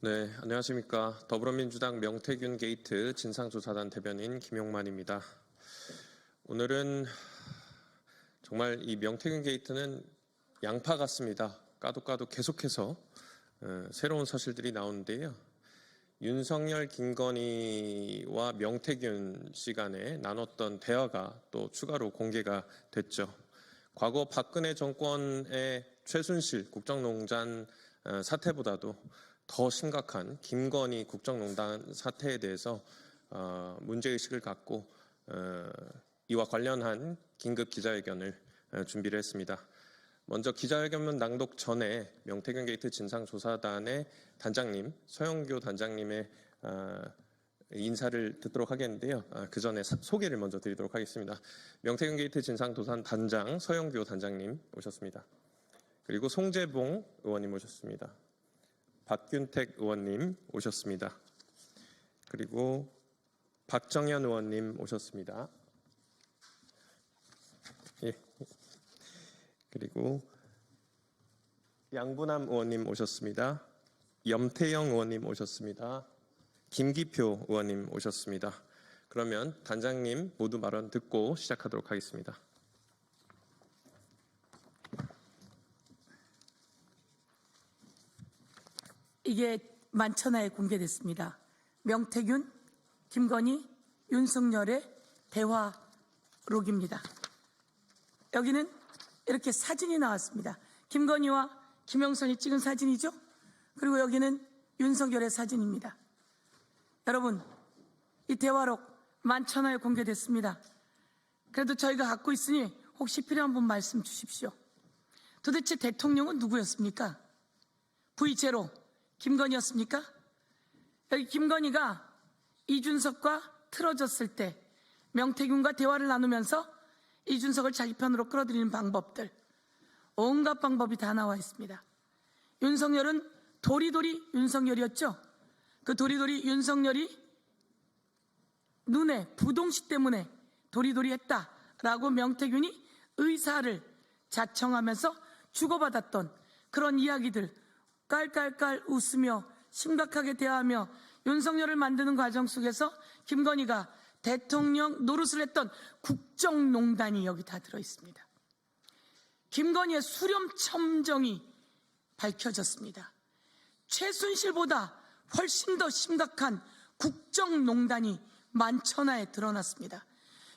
네, 안녕하십니까. 더불어민주당 명태균 게이트 진상조사단 대변인 김용만입니다. 오늘은 정말 이 명태균 게이트는 양파 같습니다. 까도 계속해서 새로운 사실들이 나오는데요. 윤석열, 김건희와 명태균 씨 간에 나눴던 대화가 또 추가로 공개가 됐죠. 과거 박근혜 정권의 최순실 국정농단 사태보다도 더 심각한 김건희 국정농단 사태에 대해서 문제의식을 갖고 이와 관련한 긴급 기자회견을 준비를 했습니다. 먼저 기자회견문 낭독 전에 명태균 게이트 진상조사단의 단장님 서영교 단장님의 인사를 듣도록 하겠는데요. 그 전에 소개를 먼저 드리도록 하겠습니다. 명태균 게이트 진상조사단 단장 서영교 단장님 오셨습니다. 그리고 송재봉 의원님 오셨습니다. 박균택 의원님 오셨습니다. 그리고 박정현 의원님 오셨습니다. 예. 그리고 양부남 의원님 오셨습니다. 염태영 의원님 오셨습니다. 김기표 의원님 오셨습니다. 그러면 단장님 모두 발언 듣고 시작하도록 하겠습니다. 이게 만천하에 공개됐습니다. 명태균, 김건희, 윤석열의 대화록입니다. 여기는 이렇게 사진이 나왔습니다. 김건희와 김영선이 찍은 사진이죠. 그리고 여기는 윤석열의 사진입니다. 여러분, 이 대화록 만천하에 공개됐습니다. 그래도 저희가 갖고 있으니 혹시 필요한 분 말씀 주십시오. 도대체 대통령은 누구였습니까? V0 김건희였습니까? 여기 김건희가 이준석과 틀어졌을 때 명태균과 대화를 나누면서 이준석을 자기 편으로 끌어들이는 방법들, 온갖 방법이 다 나와 있습니다. 윤석열은 도리도리 윤석열이었죠. 그 도리도리 윤석열이 눈에 부동시 때문에 도리도리 했다라고 명태균이 의사를 자청하면서 주고받았던 그런 이야기들, 깔깔깔 웃으며 심각하게 대화하며 윤석열을 만드는 과정 속에서 김건희가 대통령 노릇을 했던 국정농단이 여기 다 들어있습니다. 김건희의 수렴첨정이 밝혀졌습니다. 최순실보다 훨씬 더 심각한 국정농단이 만천하에 드러났습니다.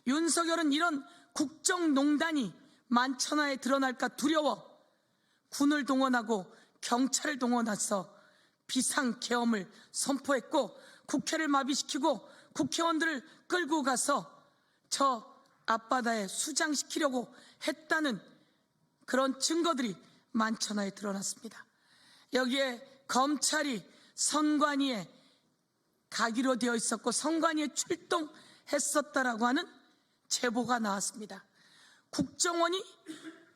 윤석열은 이런 국정농단이 만천하에 드러날까 두려워 군을 동원하고 경찰을 동원해서 비상계엄을 선포했고 국회를 마비시키고 국회의원들을 끌고 가서 저 앞바다에 수장시키려고 했다는 그런 증거들이 만천하에 드러났습니다. 여기에 검찰이 선관위에 가기로 되어 있었고 선관위에 출동했었다라고 하는 제보가 나왔습니다. 국정원이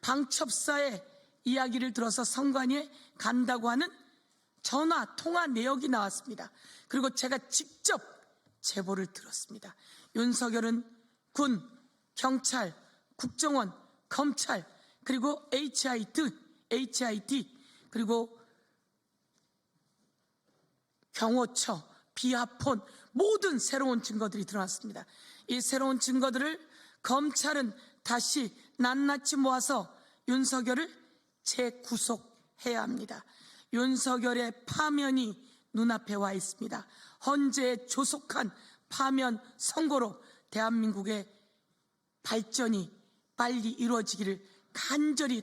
방첩사의 이야기를 들어서 선관위에 간다고 하는 전화, 통화 내역이 나왔습니다. 그리고 제가 직접 제보를 들었습니다. 윤석열은 군, 경찰, 국정원, 검찰, 그리고 HIT, 그리고 경호처, 비하폰 모든 새로운 증거들이 드러났습니다. 이 새로운 증거들을 검찰은 다시 낱낱이 모아서 윤석열을 재구속해야 합니다. 윤석열의 파면이 눈앞에 와 있습니다. 헌재의 조속한 파면 선고로 대한민국의 발전이 빨리 이루어지기를 간절히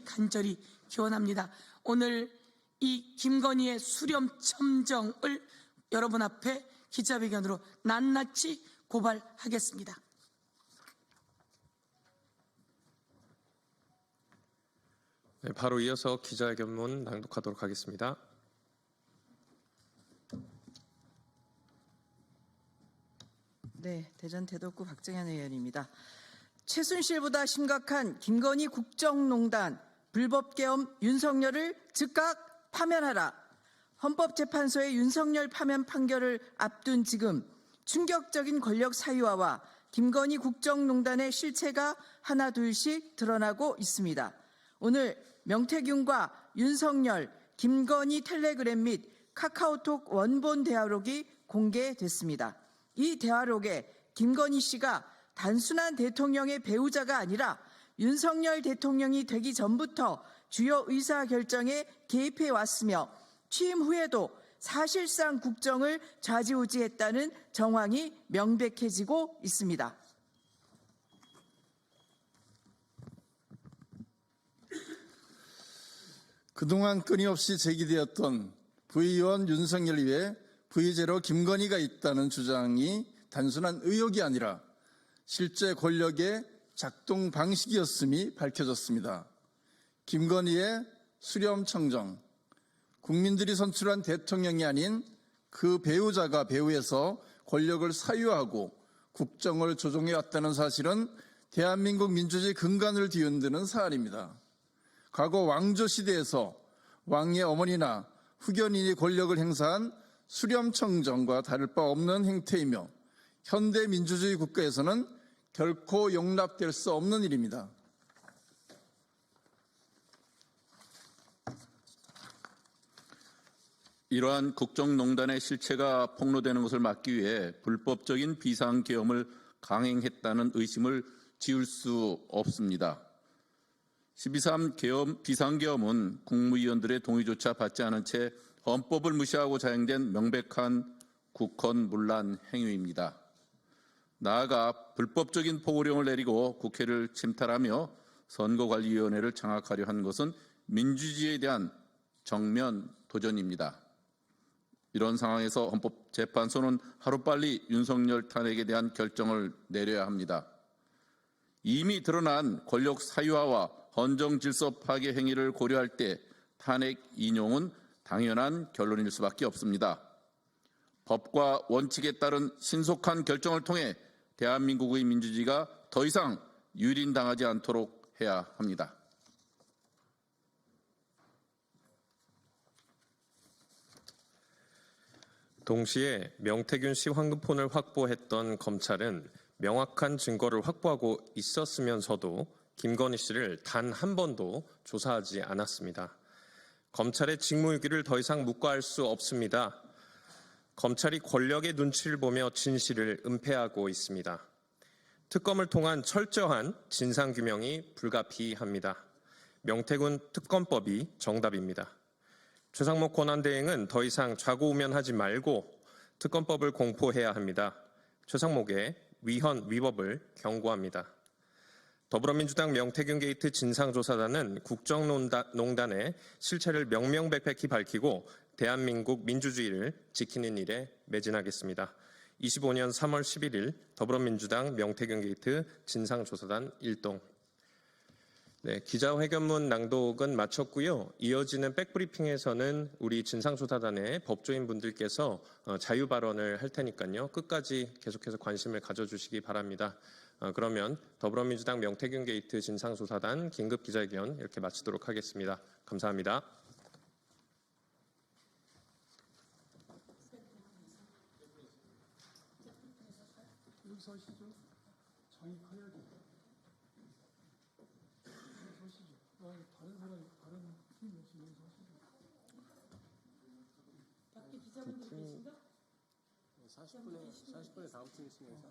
기원합니다. 오늘 이 김건희의 수렴첨정을 여러분 앞에 기자회견으로 낱낱이 고발하겠습니다. 네, 바로 이어서 기자회견문 낭독하도록 하겠습니다. 네, 대전 대덕구 박정현 의원입니다. 최순실보다 심각한 김건희 국정농단 불법계엄 윤석열을 즉각 파면하라. 헌법재판소의 윤석열 파면 판결을 앞둔 지금 충격적인 권력 사유화와 김건희 국정농단의 실체가 하나둘씩 드러나고 있습니다. 오늘 명태균과 윤석열, 김건희 텔레그램 및 카카오톡 원본 대화록이 공개됐습니다. 이 대화록에 김건희 씨가 단순한 대통령의 배우자가 아니라 윤석열 대통령이 되기 전부터 주요 의사결정에 개입해 왔으며 취임 후에도 사실상 국정을 좌지우지했다는 정황이 명백해지고 있습니다. 그동안 끊임없이 제기되었던 V원 윤석열 위에 V제로 김건희가 있다는 주장이 단순한 의혹이 아니라 실제 권력의 작동 방식이었음이 밝혀졌습니다. 김건희의 수렴청정, 국민들이 선출한 대통령이 아닌 그 배우자가 배후에서 권력을 사유하고 국정을 조종해왔다는 사실은 대한민국 민주주의 근간을 뒤흔드는 사안입니다. 과거 왕조 시대에서 왕의 어머니나 후견인이 권력을 행사한 수렴청정과 다를 바 없는 행태이며 현대 민주주의 국가에서는 결코 용납될 수 없는 일입니다. 이러한 국정농단의 실체가 폭로되는 것을 막기 위해 불법적인 비상계엄을 강행했다는 의심을 지울 수 없습니다. 12.3 비상계엄은 국무위원들의 동의조차 받지 않은 채 헌법을 무시하고 자행된 명백한 국헌문란 행위입니다. 나아가 불법적인 포고령을 내리고 국회를 침탈하며 선거관리위원회를 장악하려 한 것은 민주주의에 대한 정면 도전입니다. 이런 상황에서 헌법재판소는 하루빨리 윤석열 탄핵에 대한 결정을 내려야 합니다. 이미 드러난 권력 사유화와 헌정 질서 파괴 행위를 고려할 때 탄핵 인용은 당연한 결론일 수밖에 없습니다. 법과 원칙에 따른 신속한 결정을 통해 대한민국의 민주주의가 더 이상 유린당하지 않도록 해야 합니다. 동시에 명태균 씨 황금폰을 확보했던 검찰은 명확한 증거를 확보하고 있었으면서도 김건희 씨를 단 한 번도 조사하지 않았습니다. 검찰의 직무유기를 더 이상 묵과할 수 없습니다. 검찰이 권력의 눈치를 보며 진실을 은폐하고 있습니다. 특검을 통한 철저한 진상규명이 불가피합니다. 명태균 특검법이 정답입니다. 최상목 권한대행은 더 이상 좌고우면하지 말고 특검법을 공포해야 합니다. 최상목의 위헌 위법을 경고합니다. 더불어민주당 명태균 게이트 진상조사단은 국정농단의 실체를 명명백백히 밝히고 대한민국 민주주의를 지키는 일에 매진하겠습니다. 25년 3월 11일 더불어민주당 명태균 게이트 진상조사단 1동. 네, 기자회견문 낭독은 마쳤고요. 이어지는 백브리핑에서는 우리 진상조사단의 법조인 분들께서 자유 발언을 할 테니까요. 끝까지 계속해서 관심을 가져주시기 바랍니다. 그러면 더불어민주당 명태균 게이트 진상조사단 긴급 기자회견 이렇게 마치도록 하겠습니다. 감사합니다. 밖에 기자분들 계신가? 40분에 다음 팀 있으면서